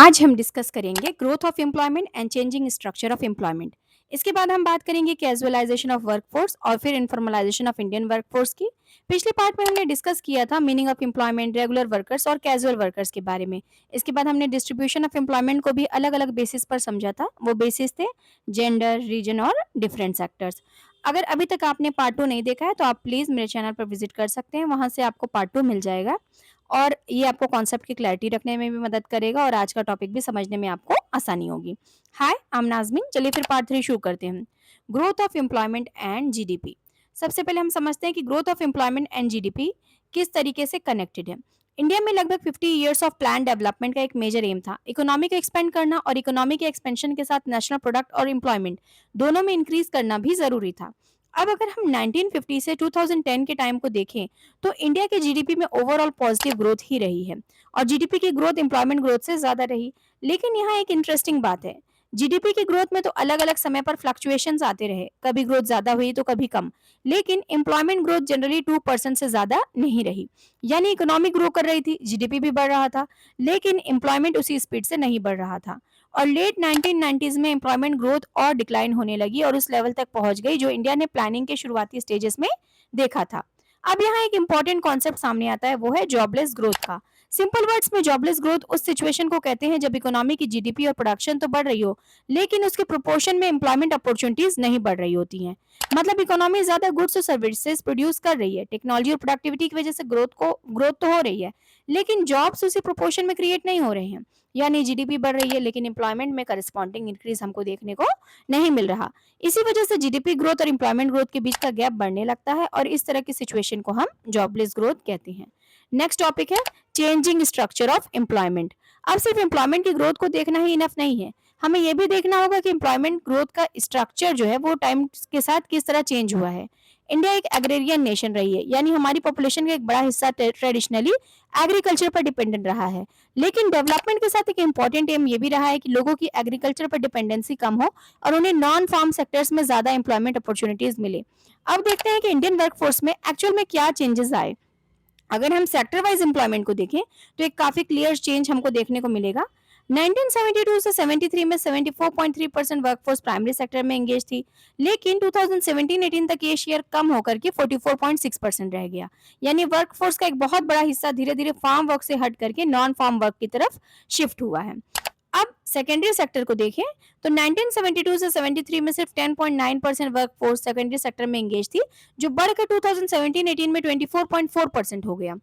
आज हम डिस्कस करेंगे growth of employment and changing structure of employment. इसके बाद हम बात करेंगे कैजुअलाइजेशन ऑफ वर्कफोर्स और फिर इनफॉर्मलाइजेशन ऑफ इंडियन वर्कफोर्स की। पिछले पार्ट में हमने डिस्कस किया था meaning of employment, regular workers और कैजुअल वर्कर्स के बारे में। इसके बाद हमने डिस्ट्रीब्यूशन ऑफ एम्प्लॉयमेंट को भी अलग अलग बेसिस पर समझा था। वो बेसिस थे जेंडर, रीजन और डिफरेंट सेक्टर्स। अगर अभी तक आपने पार्ट 2 नहीं देखा है तो आप प्लीज़ मेरे चैनल पर विजिट कर सकते हैं, वहाँ से आपको पार्ट 2 मिल जाएगा और ये आपको कॉन्सेप्ट की क्लैरिटी रखने में भी मदद करेगा और आज का टॉपिक भी समझने में आपको आसानी होगी। हाय, आई एम नाज़मीन। चलिए फिर पार्ट 3 शुरू करते हैं। Growth of employment and GDP. सबसे पहले हम समझते हैं कि growth of employment and GDP किस तरीके से कनेक्टेड है। इंडिया में लगभग 50 ईयर्स ऑफ प्लान डेवलपमेंट का एक मेजर एम था इकोनॉमी को एक्सपेंड करना, और इकोनॉमी के एक्सपेंशन के साथ नेशनल प्रोडक्ट और एम्प्लॉयमेंट दोनों में इंक्रीज करना भी जरूरी था। अब अगर हम 1950 से 2010 के टाइम को देखें तो इंडिया के जीडीपी में ओवरऑल पॉजिटिव ग्रोथ ही रही है और जीडीपी की ग्रोथ एम्प्लॉयमेंट ग्रोथ से ज्यादा रही। लेकिन यहाँ एक इंटरेस्टिंग बात है, जीडीपी की ग्रोथ में तो अलग अलग समय पर फ्लक्चुएशंस आते रहे, कभी ग्रोथ ज्यादा हुई तो कभी कम। लेकिन एम्प्लॉयमेंट ग्रोथ जनरली 2% से ज्यादा नहीं रही। यानी इकोनॉमी ग्रो कर रही थी, जीडीपी भी बढ़ रहा था, लेकिन एम्प्लॉयमेंट उसी स्पीड से नहीं बढ़ रहा था। और लेट 1990s में एम्प्लॉयमेंट ग्रोथ और डिक्लाइन होने लगी और उस लेवल तक पहुंच गई जो इंडिया ने प्लानिंग के शुरुआती स्टेजेस में देखा था। अब यहाँ एक इंपॉर्टेंट कॉन्सेप्ट सामने आता है, वो है जॉबलेस ग्रोथ का। सिंपल वर्ड्स में जॉबलेस ग्रोथ उस सिचुएशन को कहते हैं जब इकोनॉमी की जीडीपी और प्रोडक्शन तो बढ़ रही हो, लेकिन उसके प्रोपोर्शन में एम्प्लॉयमेंट अपॉर्चुनिटीज नहीं बढ़ रही होती हैं। मतलब इकोनॉमी ज्यादा गुड्स और सर्विसेज प्रोड्यूस कर रही है, टेक्नोलॉजी और प्रोडक्टिविटी की वजह से ग्रोथ तो हो रही है, लेकिन जॉब्स उसी प्रोपोर्शन में क्रिएट नहीं हो रहे हैं। यानी जीडीपी बढ़ रही है लेकिन एम्प्लॉयमेंट में करस्पॉन्डिंग इंक्रीज हमको देखने को नहीं मिल रहा। इसी वजह से जीडीपी ग्रोथ और एम्प्लॉयमेंट ग्रोथ के बीच का गैप बढ़ने लगता है और इस तरह की सिचुएशन को हम जॉबलेस ग्रोथ कहते हैं। नेक्स्ट टॉपिक है चेंजिंग स्ट्रक्चर ऑफ एम्प्लॉयमेंट। अब सिर्फ एम्प्लॉयमेंट की ग्रोथ को देखना ही इनफ नहीं है, हमें यह भी देखना होगा कि एम्प्लॉयमेंट ग्रोथ का स्ट्रक्चर जो है वो टाइम के साथ किस तरह चेंज हुआ है। इंडिया एक एग्रेरियन नेशन रही है, यानी हमारी पॉपुलेशन का एक बड़ा हिस्सा ट्रेडिशनली एग्रीकल्चर पर डिपेंडेंट रहा है। लेकिन डेवलपमेंट के साथ एक इम्पॉर्टेंट एम ये भी रहा है कि लोगों की एग्रीकल्चर पर डिपेंडेंसी कम हो और उन्हें नॉन फार्म सेक्टर्स में ज्यादा एम्प्लॉयमेंट अपॉर्चुनिटीज मिले। अब देखते हैं कि इंडियन वर्कफोर्स में एक्चुअल में क्या चेंजेस आए। अगर हम सेक्टर वाइज एम्प्लॉयमेंट को देखें तो एक काफी क्लियर चेंज हमको देखने को मिलेगा। 1972 से 73 में 74.3% वर्कफोर्स प्राइमरी सेक्टर में एंगेज थी, लेकिन 2017-18 तक ये शेयर कम होकर के 44.6% रह गया। यानी वर्कफोर्स का एक बहुत बड़ा हिस्सा धीरे धीरे फार्म वर्क से हट करके नॉन फार्म वर्क की तरफ शिफ्ट हुआ है। अब सेकेंडरी सेक्टर को देखें तो 1972 से 73 में सिर्फ 10.9% वर्कफोर्स सेकेंडरी सेक्टर में एंगेज थी, जो बढ़कर 2017-18 में 24.4% हो गया।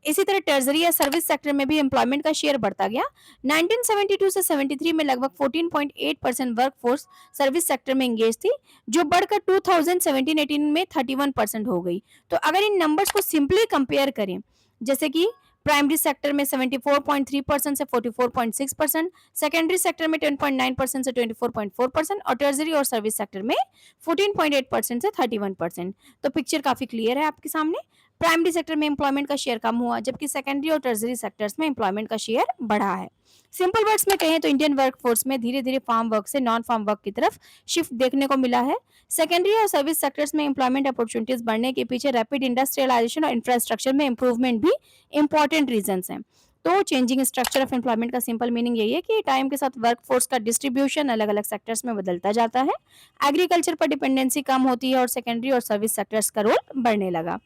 इसी तरह टर्जरी या सर्विस सेक्टर में भी एम्प्लॉयमेंट का शेयर बढ़ता गया। 1972 से 73 में लगभग 14.8% वर्कफोर्स सर्विस सेक्टर में एंगेज थी, जो बढ़कर 2017-18 में 31% हो गई। तो अगर इन नंबर्स को सिंपली कंपेयर करें, जैसे कि प्राइमरी सेक्टर में 74.3% से 44.6%, सेकेंडरी सेक्टर में 10.9% से 24.4% और टर्जरी और सर्विस सेक्टर में 14.8% से 31%। तो पिक्चर काफी क्लियर है आपके सामने। प्राइमरी सेक्टर में एम्प्लॉयमेंट का शेयर कम हुआ, जबकि सेकेंडरी और टर्जरी सेक्टर्स में एम्प्लॉयमेंट का शेयर बढ़ा है। सिंपल वर्ड्स में कहें तो इंडियन वर्कफोर्स में धीरे धीरे फार्म वर्क से नॉन फार्म वर्क की तरफ शिफ्ट देखने को मिला है। सेकेंडरी और सर्विस सेक्टर्स में एम्प्लॉयमेंट अपॉर्चुनिटीज बढ़ने के पीछे रैपिड इंडस्ट्रियलाइजेशन और इंफ्रास्ट्रक्चर में इंप्रूवमेंट भी इंपॉर्टेंट रीजंस हैं। तो चेंजिंग स्ट्रक्चर ऑफ एम्प्लॉयमेंट का सिंपल मीनिंग यही है कि टाइम के साथ वर्कफोर्स का डिस्ट्रीब्यूशन अलग अलग सेक्टर्स में बदलता जाता है, एग्रीकल्चर पर डिपेंडेंसी कम होती है और सेकेंडरी और सर्विस सेक्टर्स का रोल बढ़ने लगा।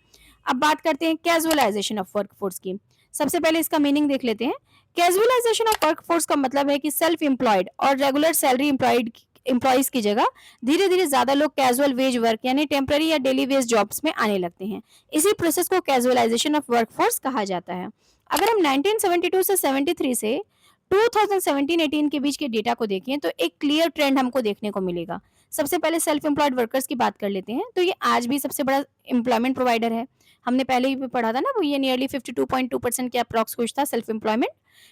अब बात करते हैं कैजुअलाइजेशन ऑफ वर्कफोर्स की। सबसे पहले इसका मीनिंग देख लेते हैं। कैजुअलाइजेशन ऑफ वर्कफोर्स का मतलब है कि सेल्फ एम्प्लॉयड और रेगुलर सैलरी एम्प्लॉयज की जगह धीरे धीरे ज्यादा लोग कैजुअल वेज वर्क यानी टेम्पररी या डेली वेज जॉब्स में आने लगते हैं। इसी प्रोसेस को कैजुअलाइजेशन ऑफ वर्कफोर्स कहा जाता है। अगर हम 1972 से 73 से 2017-18 के बीच के डेटा को देखें तो एक क्लियर ट्रेंड हमको देखने को मिलेगा। सबसे पहले सेल्फ एम्प्लॉयड वर्कर्स की बात कर लेते हैं, तो ये आज भी सबसे बड़ा एम्प्लॉयमेंट प्रोवाइडर है। हमने पहले ही पढ़ा था ना, वो ये नियरली 52.2% के अप्रॉक्स कुछ था सेल्फ एम्प्लॉयमेंट।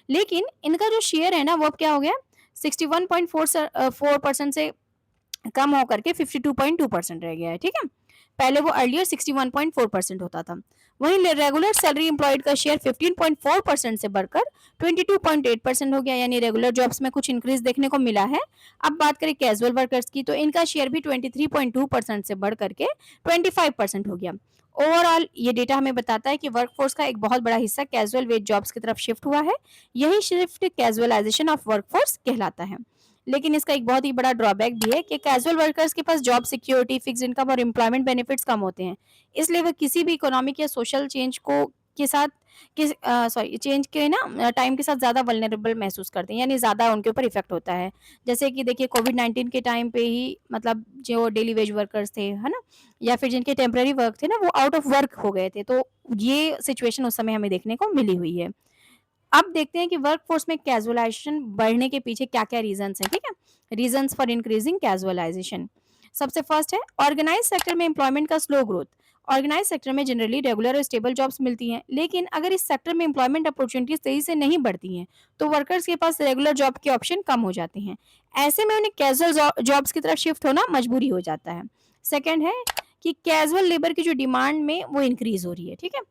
लेकिन इनका जो शेयर है ना वो अब क्या हो गया, 61.4% से कम होकर के 52.2% रह गया है। ठीक है, पहले वो अर्लियर 61.4% होता था। वहीं रेगुलर सैलरी एम्प्लॉयड का शेयर 15.4% से बढ़कर 22.8% हो गया, यानी रेगुलर जॉब्स में कुछ इंक्रीज देखने को मिला है। अब बात करें कैजुअल वर्कर्स की, तो इनका शेयर भी 23.2% से बढ़ करके 25% हो गया। ओवरऑल ये डेटा हमें बताता है कि वर्कफोर्स का एक बहुत बड़ा हिस्सा कैजुअल वेज जॉब्स की तरफ शिफ्ट हुआ है। यही शिफ्ट कैजुअलाइजेशन ऑफ वर्कफोर्स कहलाता है। लेकिन इसका एक बहुत ही बड़ा ड्रॉबैक भी है कि कैजुअल वर्कर्स के पास जॉब सिक्योरिटी, फिक्स इनकम और एम्प्लॉयमेंट बेनिफिट्स कम होते हैं। इसलिए वे किसी भी इकोनॉमिक या सोशल चेंज को के साथ चेंज के ना टाइम के साथ ज़्यादा वल्नरेबल महसूस करते हैं, यानी ज़्यादा उनके ऊपर इफ़ेक्ट होता है। जैसे कि देखिए कोविड-19 के टाइम पे ही मतलब जो डेली वेज वर्कर्स थे, है ना? या फिर जिनके टेम्परेरी वर्क थे ना, वो आउट ऑफ वर्क हो गए थे। तो ये सिचुएशन उस समय हमें देखने को मिली हुई है। अब देखते हैं कि वर्कफोर्स में कैजुअलाइजेशन बढ़ने के पीछे क्या-क्या रीज़न्स हैं, ठीक है? Reasons for increasing casualisation. सबसे फर्स्ट है ऑर्गेनाइज़ सेक्टर में एम्प्लॉयमेंट का स्लो ग्रोथ। ऑर्गेनाइज़ सेक्टर में जनरली रेगुलर और स्टेबल जॉब्स मिलती हैं, लेकिन अगर इस सेक्टर में एम्प्लॉयमेंट अपॉर्चुनिटीज़ तेज़ी से नहीं बढ़ती हैं, तो वर्कर्स के पास रेगुलर जॉब के ऑप्शन कम हो जाते हैं। ऐसे में उन्हें कैजुअल जॉब्स की तरफ शिफ्ट होना मजबूरी हो जाता है। सेकंड है कि कैजुअल लेबर की जो डिमांड में वो इंक्रीज़ हो रही है, ठीक है?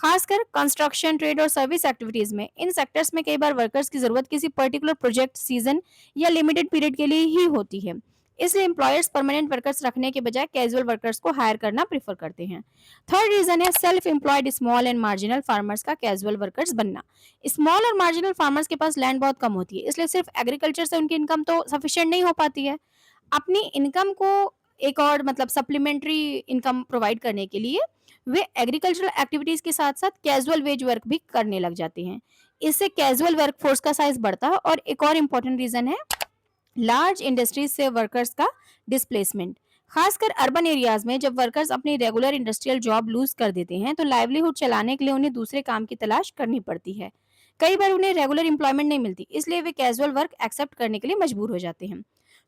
खासकर कंस्ट्रक्शन, ट्रेड और सर्विस एक्टिविटीज में इन सेक्टर्स में कई बार वर्कर्स की जरूरत किसी पर्टिकुलर प्रोजेक्ट, सीजन या लिमिटेड पीरियड के लिए ही होती है। इसलिए एम्प्लॉयर्स परमानेंट वर्कर्स रखने के बजाय कैजुअल वर्कर्स को हायर करना प्रेफर करते हैं। थर्ड रीजन है self employed small and marginal farmers का कैजुअल वर्कर्स बनना। स्मॉल और मार्जिनल फार्मर्स के पास लैंड बहुत कम होती है, इसलिए सिर्फ एग्रीकल्चर से उनकी इनकम तो सफिशिएंट नहीं हो पाती है। अपनी इनकम को एक और मतलब सप्लीमेंट्री इनकम प्रोवाइड करने के लिए वे एग्रीकल्चरल एक्टिविटीज के साथ साथ कैजुअल वेज वर्क भी करने लग जाते हैं। इससे कैजुअल वर्कफोर्स का साइज बढ़ता है। और एक और इम्पोर्टेंट रीजन है लार्ज इंडस्ट्रीज से वर्कर्स का डिस्प्लेसमेंट। खासकर अर्बन एरियाज में जब वर्कर्स अपनी रेगुलर इंडस्ट्रियल जॉब लूज कर देते हैं, तो लाइवलीहुड चलाने के लिए उन्हें दूसरे काम की तलाश करनी पड़ती है। कई बार उन्हें रेगुलर एम्प्लॉयमेंट नहीं मिलती, इसलिए वे कैजुअल वर्क एक्सेप्ट करने के लिए मजबूर हो जाते हैं।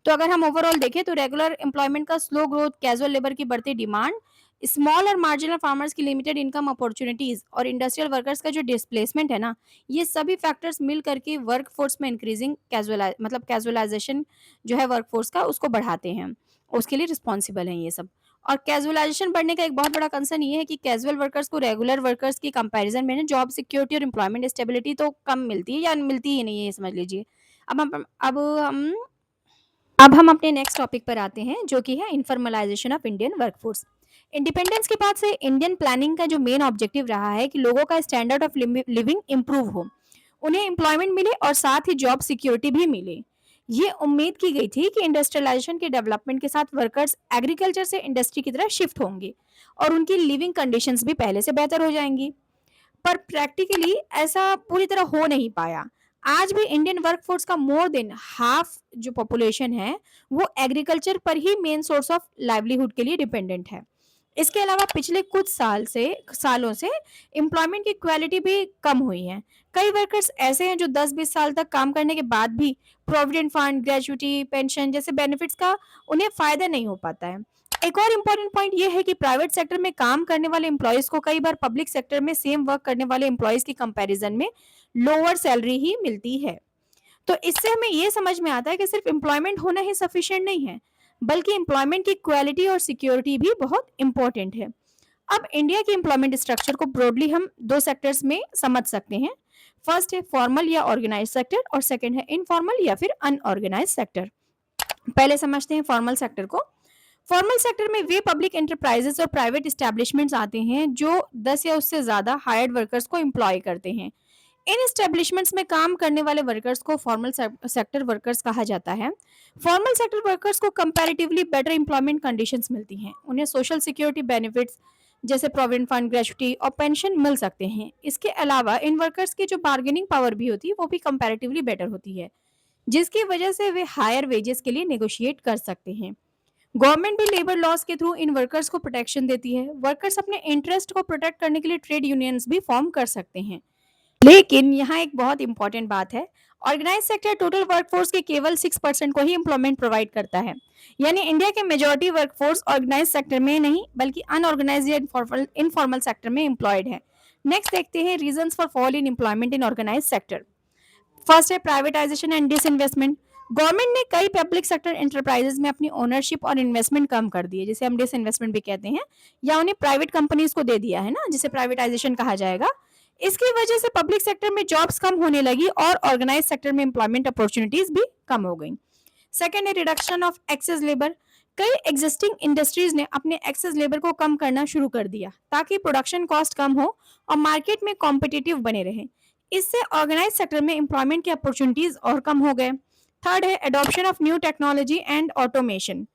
तो अगर हम ओवरऑल देखें तो रेगुलर एम्प्लॉयमेंट का स्लो ग्रोथ, कैजुअल लेबर की बढ़ती डिमांड, स्मॉल और मार्जिनल फार्मर्स की लिमिटेड इनकम अपॉर्चुनिटीज और इंडस्ट्रियल वर्कर्स का जो डिस्प्लेसमेंट है ना, ये सभी फैक्टर्स मिल करके वर्कफोर्स में इंक्रीजिंग कैजुअलाइजेशन जो है वर्कफोर्स का उसको बढ़ाते हैं। उसके लिए रिस्पॉन्सिबल हैं ये सब। और कैजुअलाइजेशन बढ़ने का एक बहुत बड़ा कंसर्न ये है कि कैजुअल वर्कर्स को रेगुलर वर्कर्स की कंपैरिजन में ना जॉब सिक्योरिटी और एम्प्लॉयमेंट स्टेबिलिटी तो कम मिलती है या मिलती ही नहीं है, ये समझ लीजिए। अब हम अपने नेक्स्ट टॉपिक पर आते हैं, जो कि है informalisation of Indian workforce. Independence के बाद से इंडियन प्लानिंग का जो मेन ऑब्जेक्टिव रहा है कि लोगों का स्टैंडर्ड ऑफ लिविंग इंप्रूव हो, उन्हें एम्प्लॉयमेंट मिले और साथ ही जॉब सिक्योरिटी भी मिले। ये उम्मीद की गई थी कि इंडस्ट्रियलाइजेशन के डेवलपमेंट के साथ वर्कर्स एग्रीकल्चर से इंडस्ट्री की तरफ शिफ्ट होंगे और उनकी लिविंग कंडीशंस भी पहले से बेहतर हो जाएंगी। पर प्रैक्टिकली ऐसा पूरी तरह हो नहीं पाया। आज भी इंडियन वर्कफोर्स का मोर देन हाफ जो पॉपुलेशन है, वो एग्रीकल्चर पर ही मेन सोर्स ऑफ लाइवलीहुड के लिए डिपेंडेंट है। इसके अलावा पिछले कुछ सालों से एम्प्लॉयमेंट की क्वालिटी भी कम हुई है। कई वर्कर्स ऐसे हैं जो 10-20 साल तक काम करने के बाद भी प्रोविडेंट फंड, ग्रेजुइटी, पेंशन जैसे बेनिफिट्स का उन्हें फायदा नहीं हो पाता है। एक और इम्पोर्टेंट पॉइंट ये है कि प्राइवेट सेक्टर में काम करने वाले एम्प्लॉयज को कई बार पब्लिक सेक्टर में सेम वर्क करने वाले एम्प्लॉयज की कंपैरिजन में लोअर सैलरी ही मिलती है। तो इससे हमें ये समझ में आता है कि सिर्फ एम्प्लॉयमेंट होना ही सफिशिएंट नहीं है, बल्कि एम्प्लॉयमेंट की क्वालिटी और सिक्योरिटी भी बहुत इंपॉर्टेंट है। अब इंडिया के एम्प्लॉयमेंट स्ट्रक्चर को ब्रॉडली हम दो सेक्टर्स में समझ सकते हैं। फर्स्ट है फॉर्मल या ऑर्गेनाइज सेक्टर और सेकंड है इनफॉर्मल या फिर अनऑर्गेनाइज सेक्टर। पहले समझते हैं फॉर्मल सेक्टर को। फॉर्मल सेक्टर में वे पब्लिक एंटरप्राइजेस और प्राइवेट एस्टैब्लिशमेंट्स आते हैं जो 10 या उससे ज्यादा हायर्ड वर्कर्स को एम्प्लॉय करते हैं। इन एस्टेब्लिशमेंट्स में काम करने वाले वर्कर्स को फॉर्मल सेक्टर वर्कर्स कहा जाता है। फॉर्मल सेक्टर वर्कर्स को कंपैरेटिवली बेटर एम्प्लॉयमेंट कंडीशंस मिलती हैं। उन्हें सोशल सिक्योरिटी बेनिफिट्स जैसे प्रोविडेंट फंड, ग्रेच्युटी और पेंशन मिल सकते हैं। इसके अलावा इन वर्कर्स की जो बार्गेनिंग पावर भी होती है वो भी कंपैरेटिवली बेटर होती है, जिसकी वजह से वे हायर वेजेस के लिए नेगोशिएट कर सकते हैं। गवर्नमेंट भी लेबर लॉज के थ्रू इन वर्कर्स को प्रोटेक्शन देती है। वर्कर्स अपने इंटरेस्ट को प्रोटेक्ट करने के लिए ट्रेड यूनियंस भी फॉर्म कर सकते हैं। लेकिन यहाँ एक बहुत इंपॉर्टेंट बात है, ऑर्गेनाइज सेक्टर टोटल वर्कफोर्स के केवल 6% को ही एम्प्लॉयमेंट प्रोवाइड करता है। यानी इंडिया के मेजॉरिटी वर्कफोर्स ऑर्गेनाइज सेक्टर में नहीं बल्कि अनऑर्गेनाइज या इनफॉर्मल सेक्टर में एम्प्लॉयड है। नेक्स्ट देखते हैं reasons for fall in employment in organise sector. First है प्राइवेटाइजेशन एंड डिसइन्वेस्टमेंट। गवर्नमेंट ने कई पब्लिक सेक्टर एंटरप्राइजेज में अपनी ओनरशिप और इन्वेस्टमेंट कम कर दी है, जिसे हम डिसइन्वेस्टमेंट भी कहते हैं, या उन्हें प्राइवेट कंपनीज को दे दिया है ना, जिसे प्राइवेटाइजेशन कहा जाएगा। इसकी वजह से पब्लिक सेक्टर में जॉब्स कम होने लगी और ऑर्गेनाइज सेक्टर में एम्प्लॉयमेंट अपॉर्चुनिटीज भी कम हो गई। सेकेंड है रिडक्शन ऑफ एक्सेस लेबर। कई एग्जिस्टिंग इंडस्ट्रीज ने अपने एक्सेस लेबर को कम करना शुरू कर दिया ताकि प्रोडक्शन कॉस्ट कम हो और मार्केट में कॉम्पिटिटिव बने रहे। इससे ऑर्गेनाइज सेक्टर में एम्प्लॉयमेंट की अपॉर्चुनिटीज और कम हो गए। थर्ड है adoption of new technology and automation.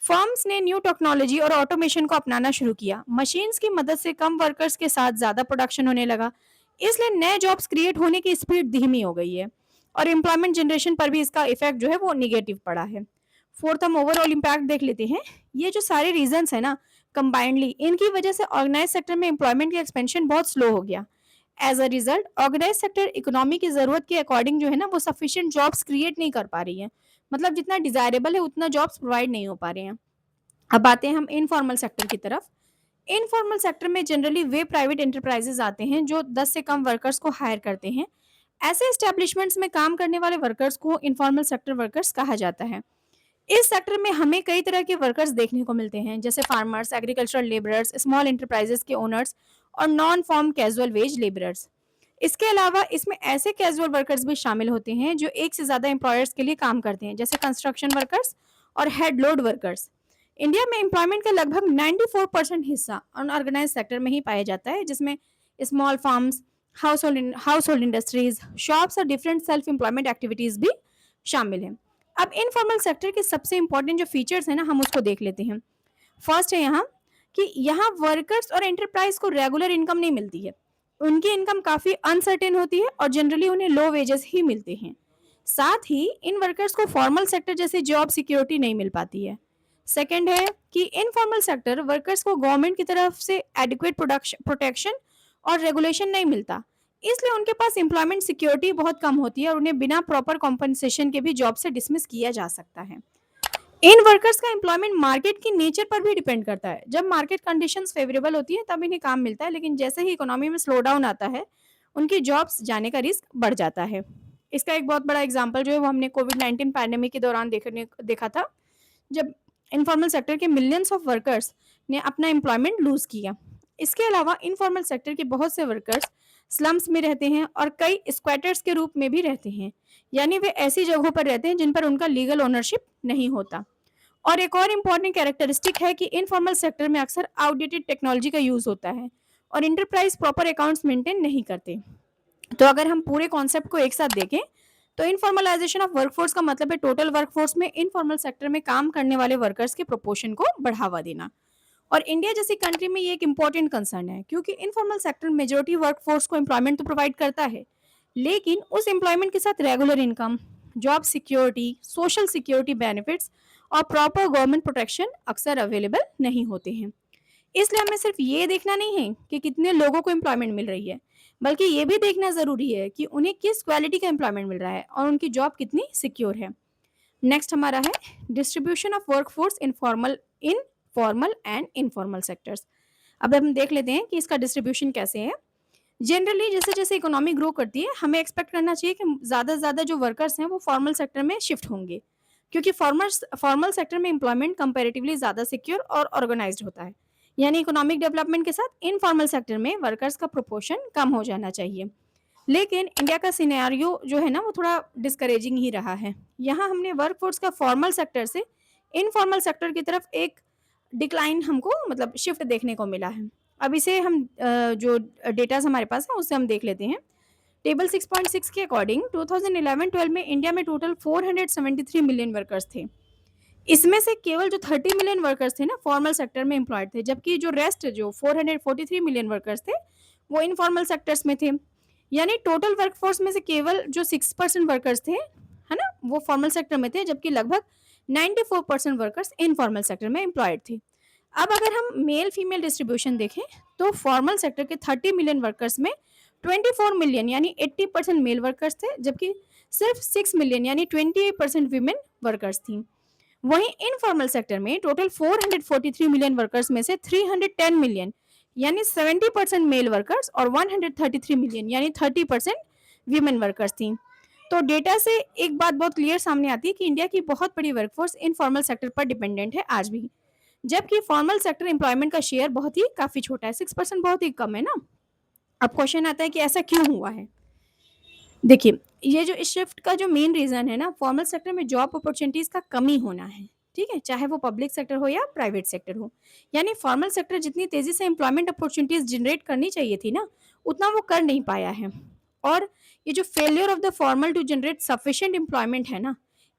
Firms ने न्यू टेक्नोलॉजी और ऑटोमेशन को अपनाना शुरू किया। मशीन्स की मदद से कम वर्कर्स के साथ ज्यादा प्रोडक्शन होने लगा। इसलिए नए जॉब्स क्रिएट होने की स्पीड धीमी हो गई है और एम्प्लॉयमेंट जनरेशन पर भी इसका इफेक्ट जो है वो निगेटिव पड़ा है। फोर्थ हम ओवरऑल इम्पैक्ट देख लेते हैं। ये जो सारे रीजंस है ना कंबाइंडली, इनकी वजह से ऑर्गेनाइज सेक्टर में एम्प्लॉयमेंट का एक्सपेंशन बहुत स्लो हो गया। As a result organise sector economy की जरूरत के अकॉर्डिंग जो है ना वो सफिशिएंट जॉब्स क्रिएट नहीं कर पा रही है। मतलब जितना डिजायरेबल है उतना जॉब्स प्रोवाइड नहीं हो पा रहे हैं। अब आते हैं हम इनफॉर्मल सेक्टर की तरफ। इनफॉर्मल सेक्टर में जनरली वे प्राइवेट एंटरप्राइजेज आते हैं जो 10 से कम वर्कर्स को हायर करते हैं। ऐसे एस्टेब्लिशमेंट्स में काम करने वाले वर्कर्स को इनफॉर्मल सेक्टर वर्कर्स कहा जाता है। इस सेक्टर में हमें कई तरह के वर्कर्स देखने को मिलते हैं, जैसे farmers, agricultural labourers, small enterprises के ओनर्स और non farm casual wage labourers. इसके अलावा इसमें ऐसे कैजुअल वर्कर्स भी शामिल होते हैं जो एक से ज्यादा एम्प्लॉयर्स के लिए काम करते हैं, जैसे कंस्ट्रक्शन वर्कर्स और हेड लोड वर्कर्स। इंडिया में एम्प्लॉयमेंट का लगभग 94% हिस्सा अनऑर्गेनाइज सेक्टर में ही पाया जाता है, जिसमें small farms, house hold industries, shops और डिफरेंट सेल्फ एम्प्लॉयमेंट एक्टिविटीज भी शामिल हैं। अब इनफॉर्मल सेक्टर के सबसे इंपॉर्टेंट जो फीचर्स है ना हम उसको देख लेते हैं। फर्स्ट है यहाँ कि यहाँ वर्कर्स और एंटरप्राइज को रेगुलर इनकम नहीं मिलती है। उनकी इनकम काफी अनसर्टेन होती है और जनरली उन्हें लो वेजेस ही मिलते हैं। साथ ही इन वर्कर्स को फॉर्मल सेक्टर जैसे जॉब सिक्योरिटी नहीं मिल पाती है। सेकेंड है कि इनफॉर्मल सेक्टर वर्कर्स को गवर्नमेंट की तरफ से एडिक्वेट प्रोटेक्शन और रेगुलेशन नहीं मिलता। इसलिए उनके पास एम्प्लॉयमेंट सिक्योरिटी बहुत कम होती है और उन्हें बिना प्रॉपर कॉम्पनसेशन के भी जॉब से डिसमिस किया जा सकता है। इन वर्कर्स का एम्प्लॉयमेंट मार्केट की नेचर पर भी डिपेंड करता है। जब मार्केट कंडीशंस फेवरेबल होती है तब इन्हें काम मिलता है, लेकिन जैसे ही इकोनॉमी में स्लो डाउन आता है उनकी जॉब्स जाने का रिस्क बढ़ जाता है। इसका एक बहुत बड़ा एग्जांपल जो है वो हमने कोविड-19 पैंडेमिक के दौरान देखा था, जब इनफॉर्मल सेक्टर के मिलियंस ऑफ वर्कर्स ने अपना एम्प्लॉयमेंट लूज किया। इसके अलावा इनफॉर्मल सेक्टर के बहुत से वर्कर्स स्लम्स में रहते हैं और कई स्क्वैटर्स के रूप में भी रहते हैं, यानी वे ऐसी जगहों पर रहते हैं जिन पर उनका लीगल ओनरशिप नहीं होता। और एक और इम्पॉर्टेंट कैरेक्टरिस्टिक है कि इनफॉर्मल सेक्टर में अक्सर आउटडेटेड टेक्नोलॉजी का यूज होता है और इंटरप्राइज प्रॉपर अकाउंट्स मेंटेन नहीं करते। तो अगर हम पूरे कॉन्सेप्ट को एक साथ देखें तो इनफॉर्मलाइजेशन ऑफ वर्कफोर्स का मतलब है टोटल वर्कफोर्स में इनफॉर्मल सेक्टर में काम करने वाले वर्कर्स के प्रोपोर्शन को बढ़ावा देना। और इंडिया जैसी कंट्री में ये एक इम्पॉर्टेंट कंसर्न है, क्योंकि इनफॉर्मल सेक्टर मेजोरिटी वर्कफोर्स को एम्प्लॉयमेंट तो प्रोवाइड करता है, लेकिन उस एम्प्लॉयमेंट के साथ regular income, job security, social security benefits और प्रॉपर गवर्नमेंट प्रोटेक्शन अक्सर अवेलेबल नहीं होते हैं। इसलिए हमें सिर्फ ये देखना नहीं है कि कितने लोगों को एम्प्लॉयमेंट मिल रही है, बल्कि ये भी देखना ज़रूरी है कि उन्हें किस क्वालिटी का एम्प्लॉयमेंट मिल रहा है और उनकी जॉब कितनी सिक्योर है। नेक्स्ट हमारा है distribution of workforce in formal and informal sectors. अब हम देख लेते हैं कि इसका डिस्ट्रीब्यूशन कैसे है। जनरली जैसे जैसे इकोनॉमी ग्रो करती है हमें एक्सपेक्ट करना चाहिए कि ज़्यादा से ज़्यादा जो वर्कर्स हैं वो फॉर्मल सेक्टर में शिफ्ट होंगे, क्योंकि फॉर्मल सेक्टर में एम्प्लॉयमेंट कंपैरेटिवली ज़्यादा सिक्योर और ऑर्गेनाइज्ड होता है। यानी इकोनॉमिक डेवलपमेंट के साथ इनफॉर्मल सेक्टर में वर्कर्स का प्रोपोर्शन कम हो जाना चाहिए। लेकिन इंडिया का सिनेरियो जो है ना वो थोड़ा डिस्करेजिंग ही रहा है। यहाँ हमने वर्कफोर्स का फॉर्मल सेक्टर से इनफॉर्मल सेक्टर की तरफ एक डिक्लाइन हमको मतलब शिफ्ट देखने को मिला है। अब इसे हम जो डेटास हमारे पास है उससे हम देख लेते हैं। टेबल 6.6 के अकॉर्डिंग 2011-12 में इंडिया में टोटल 473 मिलियन वर्कर्स थे। इसमें से केवल जो 30 मिलियन वर्कर्स थे ना फॉर्मल सेक्टर में एम्प्लॉयड थे, जबकि जो रेस्ट जो 443 मिलियन वर्कर्स थे वो इनफॉर्मल सेक्टर्स में थे। यानी टोटल वर्कफोर्स में से केवल जो 6% वर्कर्स थे है ना वो फॉर्मल सेक्टर में थे, जबकि लगभग 94% वर्कर्स इनफॉर्मल सेक्टर में एम्प्लॉयड थे। अब अगर हम मेल फीमेल डिस्ट्रीब्यूशन देखें तो फॉर्मल सेक्टर के 30 मिलियन वर्कर्स में 24 मिलियन यानी 80% मेल वर्कर्स थे, जबकि सिर्फ 6 मिलियन यानी 28% वीमेन वर्कर्स थी। वहीं इनफॉर्मल सेक्टर में टोटल 443 मिलियन वर्कर्स में से 310 मिलियन यानी 70% मेल वर्कर्स और 133 मिलियन यानी 30% वीमेन वर्कर्स थी। तो डेटा से एक बात बहुत क्लियर सामने आती है कि इंडिया की बहुत बड़ी वर्कफोर्स इनफॉर्मल सेक्टर पर डिपेंडेंट है आज भी, जबकि फॉर्मल सेक्टर एम्प्लॉयमेंट का शेयर बहुत ही काफी छोटा है, 6% बहुत ही कम है ना। अब क्वेश्चन आता है कि ऐसा क्यों हुआ है। देखिए, ये जो इस शिफ्ट का जो मेन रीजन है ना फॉर्मल सेक्टर में जॉब अपॉर्चुनिटीज का कमी होना है। ठीक है, चाहे वो पब्लिक सेक्टर हो या प्राइवेट सेक्टर हो। यानी फॉर्मल सेक्टर जितनी तेज़ी से एम्प्लॉयमेंट अपॉर्च्युनिटीज़ जनरेट करनी चाहिए थी ना, उतना वो कर नहीं पाया है। और ये जो failure of the formal to generate sufficient employment है ना,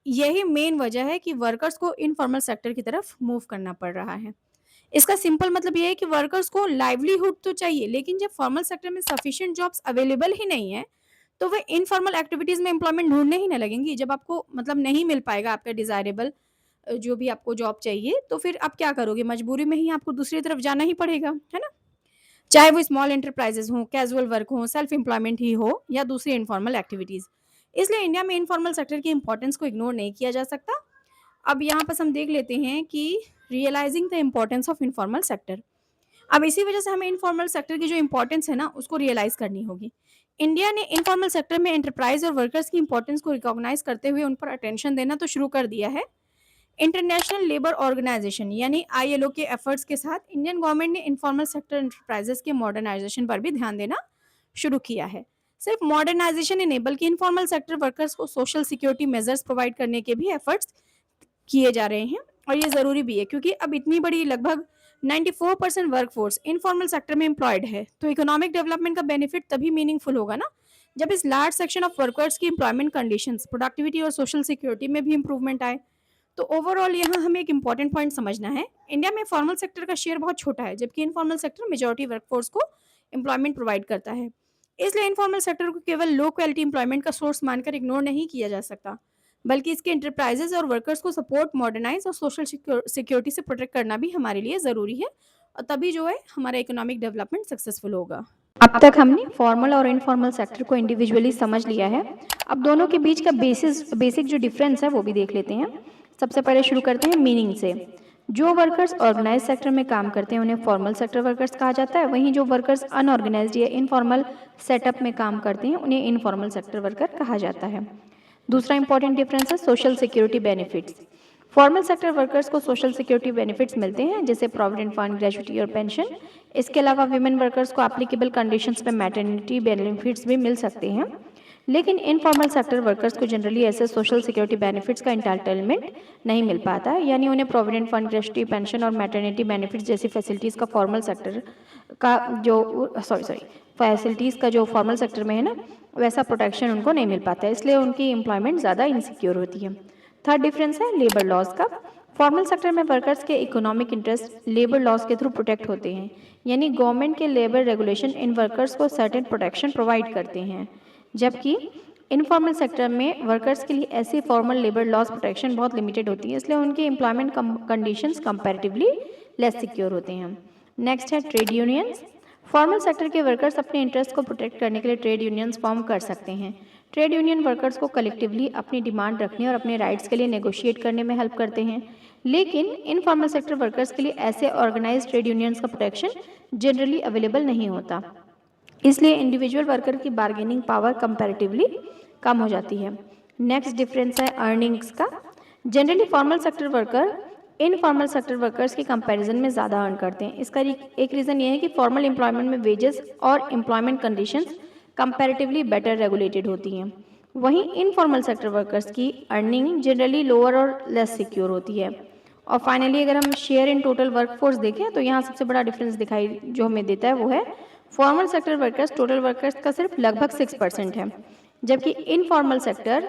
यही मेन वजह है कि वर्कर्स को इनफॉर्मल सेक्टर की तरफ मूव करना पड़ रहा है। इसका सिंपल मतलब ये है कि वर्कर्स को लाइवलीहुड तो चाहिए, लेकिन जब फॉर्मल सेक्टर में सफिशिएंट जॉब्स अवेलेबल ही नहीं है, तो वे इनफॉर्मल एक्टिविटीज़ में एम्प्लॉयमेंट ढूँढने ही ना लगेंगी। जब आपको मतलब नहीं मिल पाएगा आपका डिज़ायरेबल जो भी आपको जॉब चाहिए, तो फिर आप क्या करोगे? मजबूरी में ही आपको दूसरी तरफ जाना ही पड़ेगा, है ना? चाहे वो स्मॉल एंटरप्राइजेज़ हों, कैजुअल वर्क हो, सेल्फ एम्प्लॉयमेंट ही हो या दूसरी इनफॉर्मल एक्टिविटीज़। इसलिए इंडिया में इनफॉर्मल सेक्टर की इम्पोर्टेंस को इग्नोर नहीं किया जा सकता। अब यहाँ बस हम देख लेते हैं कि realising the importance of informal sector. अब इसी वजह से हमें इनफॉर्मल सेक्टर की जो इम्पोर्टेंस है ना, उसको रियलाइज़ करनी होगी। इंडिया ने इनफॉर्मल सेक्टर में एंटरप्राइज़ और वर्कर्स की इम्पोर्टेंस को रिकॉग्नाइज़ करते हुए उन पर अटेंशन देना तो शुरू कर दिया है। इंटरनेशनल लेबर ऑर्गेनाइजेशन यानी आईएलओ के एफर्ट्स के साथ इंडियन गवर्नमेंट ने इनफॉर्मल सेक्टर एंटरप्राइजेस के मॉडर्नाइजेशन पर भी ध्यान देना शुरू किया है। सिर्फ मॉडर्नाइजेशन ही नहीं बल्कि इनफॉर्मल सेक्टर वर्कर्स को सोशल सिक्योरिटी मेजर्स प्रोवाइड करने के भी एफर्ट्स किए जा रहे हैं। और ये ज़रूरी भी है क्योंकि अब इतनी बड़ी लगभग 94% वर्कफोर्स इनफॉर्मल सेक्टर में एम्प्लॉयड है, तो इकोनॉमिक डेवलपमेंट का बेनिफिट तभी मीनिंगफुल होगा ना, जब इस लार्ज सेक्शन ऑफ वर्कर्स की एम्प्लॉयमेंट कंडीशंस, प्रोडक्टिविटी और सोशल सिक्योरिटी में भी इंप्रूवमेंट आए। तो ओवरऑल यहाँ हमें एक इंपॉर्टेंट पॉइंट समझना है, इंडिया में फॉर्मल सेक्टर का शेयर बहुत छोटा है, जबकि इनफॉर्मल सेक्टर मेजॉरिटी वर्कफोर्स को एम्प्लॉयमेंट प्रोवाइड करता है। इसलिए इनफॉर्मल सेक्टर को केवल लो क्वालिटी एम्प्लॉयमेंट का सोर्स मानकर इग्नोर नहीं किया जा सकता, बल्कि इसके एंटरप्राइजेज और वर्कर्स को सपोर्ट, मॉडर्नाइज और सोशल सिक्योरिटी से प्रोटेक्ट करना भी हमारे लिए ज़रूरी है। और तभी जो है हमारा इकोनॉमिक डेवलपमेंट सक्सेसफुल होगा। अब तक हमने फॉर्मल और इनफॉर्मल सेक्टर को इंडिविजुअली समझ लिया है। अब दोनों के बीच का बेसिक जो डिफरेंस है वो भी देख लेते हैं। सबसे पहले शुरू करते हैं मीनिंग से। जो वर्कर्स ऑर्गेनाइज सेक्टर में काम करते हैं उन्हें फॉर्मल सेक्टर वर्कर्स कहा जाता है, वहीं जो वर्कर्स अनऑर्गेनाइज्ड या इनफॉर्मल सेटअप में काम करते हैं उन्हें इनफॉर्मल सेक्टर वर्कर कहा जाता है। दूसरा इंपॉर्टेंट डिफरेंस है social security benefits. Formal sector workers को सोशल सिक्योरिटी बेनिफिट्स मिलते हैं जैसे प्रोविडेंट फंड, ग्रेजुटी और पेंशन। इसके अलावा विमेन वर्कर्स को एप्लीकेबल कंडीशंस में मैटरनिटी बेनिफिट्स भी मिल सकते हैं। लेकिन इनफॉर्मल सेक्टर वर्कर्स को जनरली ऐसे सोशल सिक्योरिटी बेनिफिट्स का एंटाइटलमेंट नहीं मिल पाता है, यानी उन्हें प्रोविडेंट फंड, ग्रेजुटी, पेंशन और मैटरनिटी बेनिफिट्स जैसी फैसिलिटीज़ का फॉर्मल सेक्टर का जो फैसिलिटीज़ का जो फॉर्मल सेक्टर में है ना, वैसा प्रोटेक्शन उनको नहीं मिल पाता है, इसलिए उनकी एम्प्लॉयमेंट ज़्यादा इनसिक्योर होती है। थर्ड डिफरेंस है लेबर लॉज का। फॉर्मल सेक्टर में वर्कर्स के इकोनॉमिक इंटरेस्ट लेबर लॉज के थ्रू प्रोटेक्ट होते हैं, यानी गवर्नमेंट के लेबर रेगुलेशन इन वर्कर्स को सर्टेन प्रोटेक्शन प्रोवाइड करते हैं, जबकि इनफॉर्मल सेक्टर में वर्कर्स के लिए ऐसी फॉर्मल लेबर लॉज प्रोटेक्शन बहुत लिमिटेड होती है, इसलिए उनकी employment conditions comparatively less secure होते हैं। नेक्स्ट है ट्रेड यूनियंस। फॉर्मल सेक्टर के वर्कर्स अपने इंटरेस्ट को प्रोटेक्ट करने के लिए ट्रेड यूनियंस फॉर्म कर सकते हैं। ट्रेड यूनियन वर्कर्स को कलेक्टिवली अपनी डिमांड रखने और अपने राइट्स के लिए नेगोशिएट करने में हेल्प करते हैं, लेकिन इनफॉर्मल सेक्टर वर्कर्स के लिए ऐसे ऑर्गेनाइज्ड ट्रेड यूनियंस का प्रोटेक्शन जनरली अवेलेबल नहीं होता, इसलिए इंडिविजुअल वर्कर की बार्गेनिंग पावर कंपैरेटिवली कम हो जाती है। नेक्स्ट डिफरेंस है अर्निंग्स का। Generally formal sector worker informal sector workers के कंपैरिजन में ज़्यादा अर्न करते हैं। इसका एक रीज़न ये है कि फॉर्मल एम्प्लॉयमेंट में वेजेस और employment conditions comparatively better regulated होती हैं, वहीं इनफॉर्मल सेक्टर वर्कर्स की अर्निंग जनरली लोअर और लेस सिक्योर होती है। और फाइनली अगर हम शेयर इन टोटल वर्कफोर्स देखें तो यहाँ सबसे बड़ा डिफरेंस दिखाई जो हमें देता है वो है formal sector workers total workers का सिर्फ लगभग 6% है, जबकि इनफॉर्मल सेक्टर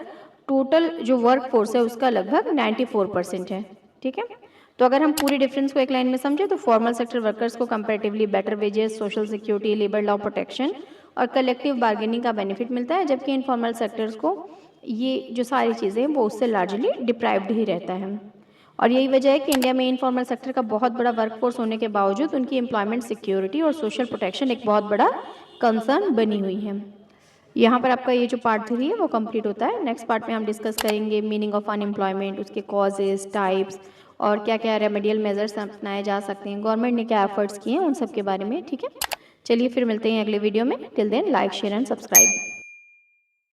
टोटल जो वर्कफोर्स है उसका लगभग 94% है। ठीक है, तो अगर हम पूरी डिफरेंस को एक लाइन में समझें तो फॉर्मल सेक्टर वर्कर्स को comparatively better wages, social security, labour law protection और कलेक्टिव बार्गेनिंग का बेनिफिट मिलता है, जबकि इनफॉर्मल सेक्टर्स को ये जो सारी चीज़ें वो उससे लार्जली डिप्राइव्ड ही रहता है। और यही वजह है कि इंडिया में इनफॉर्मल सेक्टर का बहुत बड़ा वर्कफोर्स होने के बावजूद उनकी एम्प्लॉयमेंट सिक्योरिटी और सोशल प्रोटेक्शन एक बहुत बड़ा कंसर्न बनी हुई है। यहाँ पर आपका ये जो पार्ट 3 है वो कंप्लीट होता है। नेक्स्ट पार्ट में हम डिस्कस करेंगे मीनिंग ऑफ अनएम्प्लॉयमेंट, उसके कॉजेज, टाइप्स और क्या क्या रेमेडियल मेजर्स अपनाए जा सकते हैं, गवर्नमेंट ने क्या एफर्ट्स किए हैं, उन सब के बारे में। ठीक है, चलिए फिर मिलते हैं अगले वीडियो में। Till then like, share and subscribe.